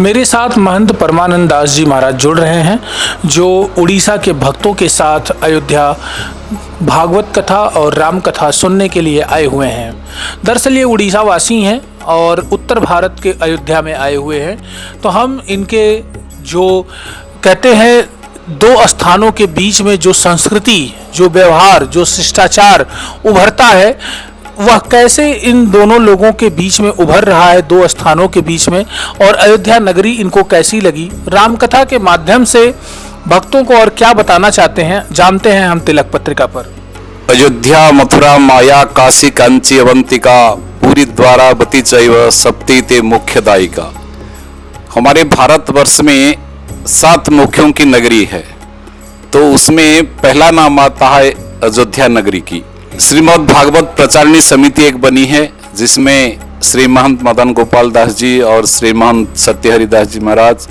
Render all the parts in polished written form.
मेरे साथ महंत परमानंद दास जी महाराज जुड़ रहे हैं, जो उड़ीसा के भक्तों के साथ अयोध्या भागवत कथा और राम कथा सुनने के लिए आए हुए हैं। दरअसल ये उड़ीसा वासी हैं और उत्तर भारत के अयोध्या में आए हुए हैं। तो हम इनके जो कहते हैं दो स्थानों के बीच में जो संस्कृति, जो व्यवहार, जो शिष्टाचार उभरता है, वह कैसे इन दोनों लोगों के बीच में उभर रहा है, दो स्थानों के बीच में, और अयोध्या नगरी इनको कैसी लगी, रामकथा के माध्यम से भक्तों को और क्या बताना चाहते हैं, जानते हैं हम तिलक पत्रिका पर। अयोध्या, मथुरा, माया, काशी, कांची, अवंतिका, पूरी द्वारावती चैव सप्ती ते मुख्यदायिका। हमारे भारतवर्ष में 7 मुख्यों की नगरी है, तो उसमें पहला नाम आता है अयोध्या नगरी की। श्रीमद् भागवत प्रचारणी समिति एक बनी है, जिसमें श्री महंत मदन गोपाल दास जी और श्री महंत सत्यहरि दास जी महाराज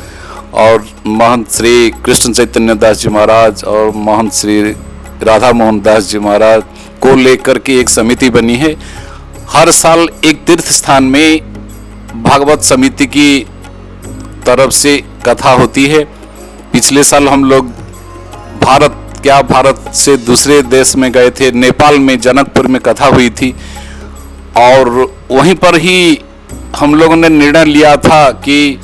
और महंत श्री कृष्ण चैतन्य दास जी महाराज और महंत श्री राधा मोहन दास जी महाराज को लेकर के एक समिति बनी है। हर साल एक तीर्थ स्थान में भागवत समिति की तरफ से कथा होती है। पिछले साल हम लोग भारत से दूसरे देश में गए थे, नेपाल में जनकपुर में कथा हुई थी, और वहीं पर ही हम लोगों ने निर्णय लिया था कि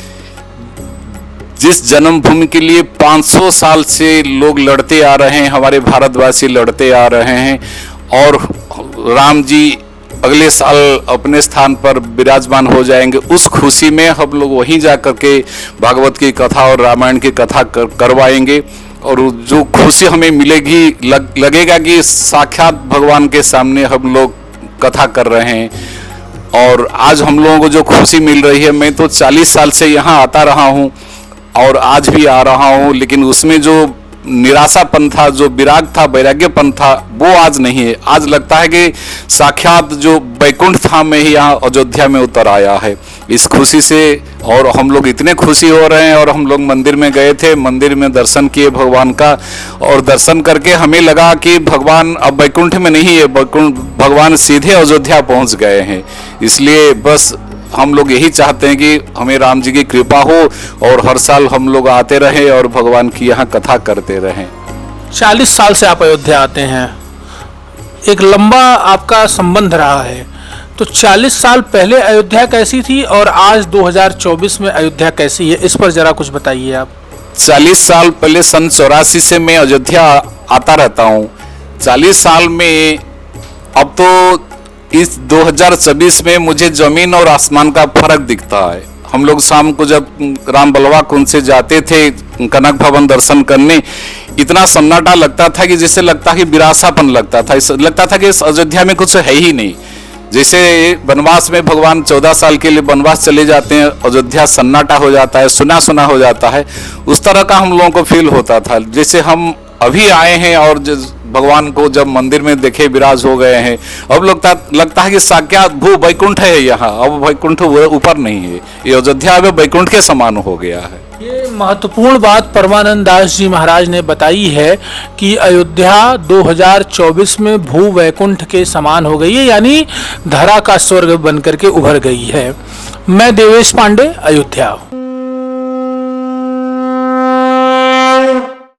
जिस जन्मभूमि के लिए 500 साल से लोग लड़ते आ रहे हैं, हमारे भारतवासी लड़ते आ रहे हैं, और राम जी अगले साल अपने स्थान पर विराजमान हो जाएंगे, उस खुशी में हम लोग वहीं जाकर के भागवत की कथा और रामायण की कथा करवाएंगे। और जो खुशी हमें मिलेगी, लगेगा कि साक्षात भगवान के सामने हम लोग कथा कर रहे हैं। और आज हम लोगों को जो खुशी मिल रही है, मैं तो 40 साल से यहाँ आता रहा हूँ और आज भी आ रहा हूँ, लेकिन उसमें जो निराशापन था, जो विराग था, वैराग्यपन था, वो आज नहीं है। आज लगता है कि साक्षात जो वैकुंठ था, मैं ही यहाँ अयोध्या में उतर आया है इस खुशी से। और हम लोग इतने खुशी हो रहे हैं, और हम लोग मंदिर में गए थे, मंदिर में दर्शन किए भगवान का, और दर्शन करके हमें लगा कि भगवान अब वैकुंठ में नहीं है, भगवान सीधे अयोध्या पहुँच गए हैं। इसलिए बस हम लोग यही चाहते हैं कि हमें राम जी की कृपा हो और हर साल हम लोग आते रहें और भगवान की यहाँ कथा करते रहें। 40 साल से आप अयोध्या आते हैं, एक लंबा आपका संबंध रहा है। तो 40 साल पहले अयोध्या कैसी थी और आज 2024 में अयोध्या कैसी है, इस पर जरा कुछ बताइए आप। 40 साल पहले सन 84 से मैं अयोध्या आता रहता हूँ। 40 साल में अब तो इस 2026 में मुझे जमीन और आसमान का फर्क दिखता है। हम लोग शाम को जब राम बलवा कुंज से जाते थे कनक भवन दर्शन करने, इतना सन्नाटा लगता था कि जैसे लगता कि विरासापन लगता था, लगता था कि इस अयोध्या में कुछ है ही नहीं। जैसे वनवास में भगवान 14 साल के लिए वनवास चले जाते हैं, अयोध्या सन्नाटा हो जाता है, सुना सुना हो जाता है, उस तरह का हम लोगों को फील होता था। जैसे हम अभी आए हैं और भगवान को जब मंदिर में देखे विराज हो गए हैं, अब लगता है कि साक्षात भू वैकुंठ है यहाँ। अब वैकुंठ ऊपर नहीं है, ये अयोध्या अब वैकुंठ के समान हो गया है। ये महत्वपूर्ण बात परमानंद दास जी महाराज ने बताई है कि अयोध्या 2024 में भू वैकुंठ के समान हो गई है, यानी धरा का स्वर्ग बनकर के उभर गई है। मैं देवेश पांडे, अयोध्या।